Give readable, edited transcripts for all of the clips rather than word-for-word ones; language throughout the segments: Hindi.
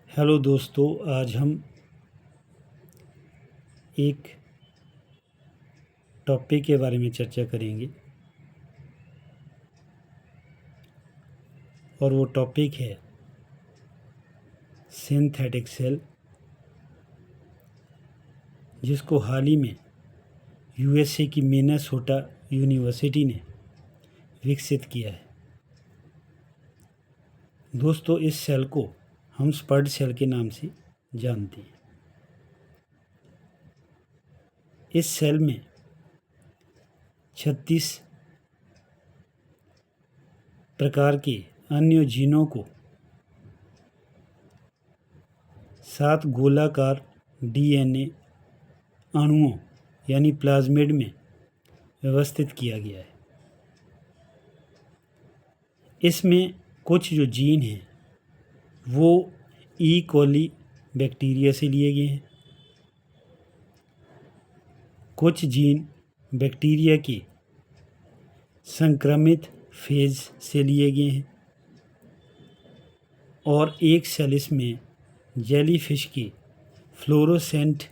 हेलो दोस्तों, आज हम एक टॉपिक के बारे में चर्चा करेंगे और वो टॉपिक है सिंथेटिक सेल, जिसको हाल ही में यूएसए की मिनेसोटा यूनिवर्सिटी ने विकसित किया है। दोस्तों, इस सेल को हम स्पर्ड सेल के नाम से जानते हैं। इस सेल में 36 प्रकार के अन्य जीनों को 7 गोलाकार डीएनए अणुओं यानी प्लाज्मिड में व्यवस्थित किया गया है। इसमें कुछ जो जीन हैं वो ई कोली बैक्टीरिया से लिए गए हैं, कुछ जीन बैक्टीरिया के संक्रमित फेज से लिए गए हैं और एक सेल इसमें जेलीफिश के फ्लोरोसेंट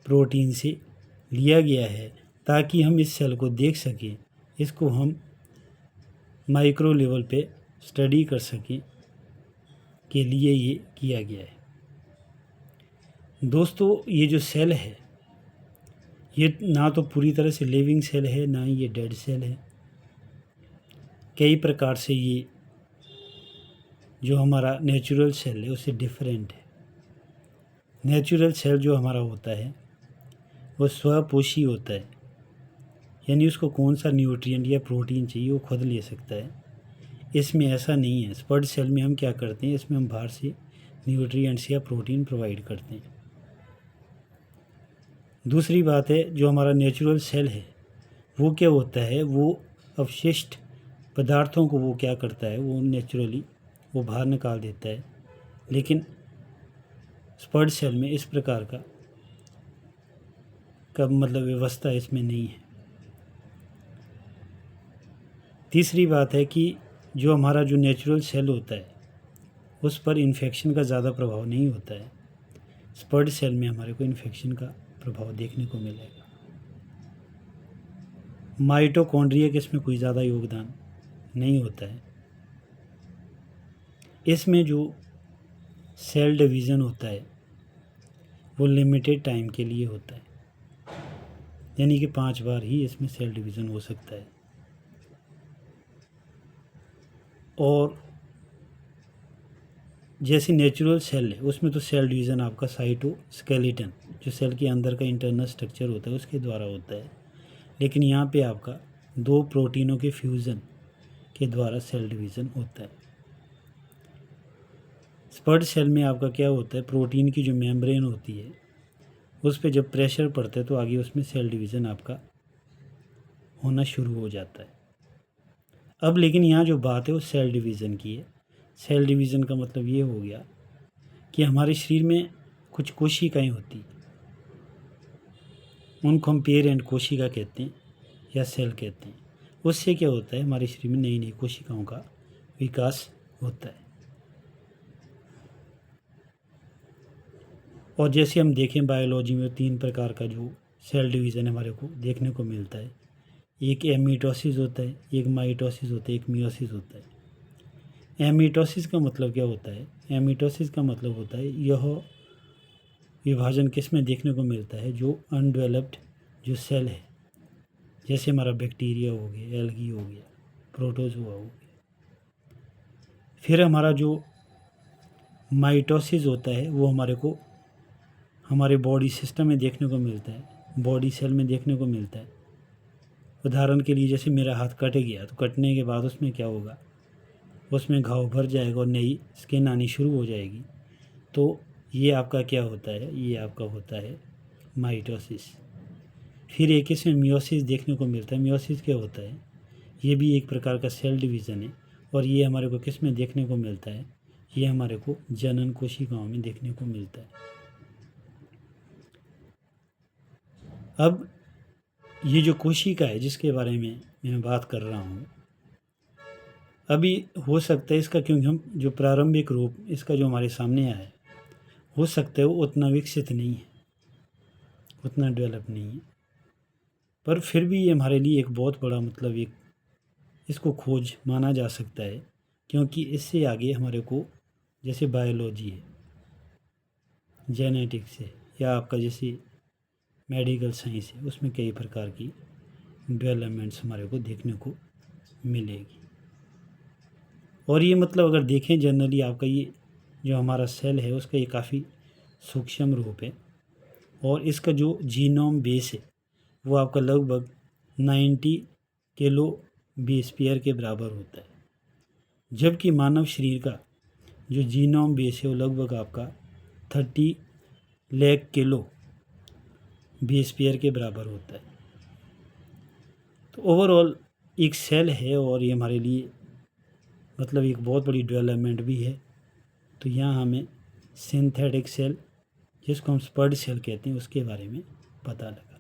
प्रोटीन से लिया गया है ताकि हम इस सेल को देख सकें, इसको हम माइक्रो लेवल पे स्टडी कर सकें के लिए ये किया गया है। दोस्तों, ये जो सेल है ये ना तो पूरी तरह से लिविंग सेल है, ना ही ये डेड सेल है। कई प्रकार से ये जो हमारा नेचुरल सेल है उससे डिफरेंट है। नेचुरल सेल जो हमारा होता है वो स्वपोषी होता है, यानी उसको कौन सा न्यूट्रिएंट या प्रोटीन चाहिए वो खुद ले सकता है। इसमें ऐसा नहीं है। स्पर्ड सेल में हम क्या करते हैं, इसमें हम बाहर से न्यूट्रिएंट्स या प्रोटीन प्रोवाइड करते हैं। दूसरी बात है, जो हमारा नेचुरल सेल है वो क्या होता है, वो अवशिष्ट पदार्थों को वो क्या करता है, वो नेचुरली वो बाहर निकाल देता है। लेकिन स्पर्ड सेल में इस प्रकार का मतलब व्यवस्था इसमें नहीं है। तीसरी बात है कि जो हमारा जो नेचुरल सेल होता है उस पर इन्फेक्शन का ज़्यादा प्रभाव नहीं होता है। स्पर्ड सेल में हमारे को इन्फेक्शन का प्रभाव देखने को मिलेगा। माइटोकॉन्ड्रिया के इसमें कोई ज़्यादा योगदान नहीं होता है। इसमें जो सेल डिवीज़न होता है वो लिमिटेड टाइम के लिए होता है, यानी कि 5 बार ही इसमें सेल डिवीज़न हो सकता है। और जैसे नेचुरल सेल है उसमें तो सेल डिवीज़न आपका साइटोस्केलेटन जो सेल के अंदर का इंटरनल स्ट्रक्चर होता है उसके द्वारा होता है। लेकिन यहाँ पे आपका 2 प्रोटीनों के फ्यूज़न के द्वारा सेल डिवीज़न होता है। स्पर्ड सेल में आपका क्या होता है, प्रोटीन की जो मेम्ब्रेन होती है उस पर जब प्रेशर पड़ता है तो आगे उसमें सेल डिवीज़न आपका होना शुरू हो जाता है। अब लेकिन यहाँ जो बात है वो सेल डिवीज़न की है। सेल डिवीज़न का मतलब ये हो गया कि हमारे शरीर में कुछ कोशिकाएं होती हैं, उनको हम पेरेंट कोशिका कहते हैं या सेल कहते हैं। उससे क्या होता है, हमारे शरीर में नई नई कोशिकाओं का विकास होता है। और जैसे हम देखें बायोलॉजी में 3 प्रकार का जो सेल डिवीज़न हमारे को देखने को मिलता है। एक एमीटोसिस होता है, एक माइटोसिस होता है, एक मियोसिस होता है। एमीटोसिस का मतलब क्या होता है, एमीटोसिस का मतलब होता है यह विभाजन किस में देखने को मिलता है, जो अनडेवलप्ड जो सेल है, जैसे हमारा बैक्टीरिया हो गया, एल्गी हो गया, प्रोटोजोआ हो गया। फिर हमारा जो माइटोसिस होता है वो हमारे को हमारे बॉडी सिस्टम में देखने को मिलता है, बॉडी सेल में देखने को मिलता है। उदाहरण के लिए जैसे मेरा हाथ कट गया तो कटने के बाद उसमें क्या होगा, उसमें घाव भर जाएगा और नई स्किन आनी शुरू हो जाएगी। तो ये आपका क्या होता है, ये आपका होता है माइटोसिस। फिर एक इसमें मियोसिस देखने को मिलता है। मियोसिस क्या होता है, ये भी एक प्रकार का सेल डिवीज़न है और ये हमारे को किस में देखने को मिलता है, ये हमारे को जनन कोशिकाओं में देखने को मिलता है। अब ये जो कोशिका है जिसके बारे में मैं बात कर रहा हूँ, अभी हो सकता है इसका, क्योंकि हम जो प्रारंभिक रूप इसका जो हमारे सामने आया है हो सकता है वो उतना विकसित नहीं है, उतना डेवलप नहीं है, पर फिर भी ये हमारे लिए एक बहुत बड़ा मतलब एक इसको खोज माना जा सकता है, क्योंकि इससे आगे हमारे को जैसे बायोलॉजी है, जेनेटिक्स है, या आपका जैसे मेडिकल साइंस है, उसमें कई प्रकार की डेवलपमेंट्स हमारे को देखने को मिलेगी। और ये मतलब अगर देखें जनरली आपका ये जो हमारा सेल है उसका ये काफ़ी सूक्ष्म रूप है, और इसका जो जीनोम बेस है वो आपका लगभग 90 किलो बेस्पियर के बराबर होता है, जबकि मानव शरीर का जो जीनोम बेस है वो लगभग आपका 30 लाख किलो बेस्पियर के बराबर होता है। तो ओवरऑल एक सेल है, और ये हमारे लिए मतलब एक बहुत बड़ी डेवलपमेंट भी है। तो यहाँ हमें सिंथेटिक सेल, जिसको हम स्पर्ड सेल कहते हैं, उसके बारे में पता लगा।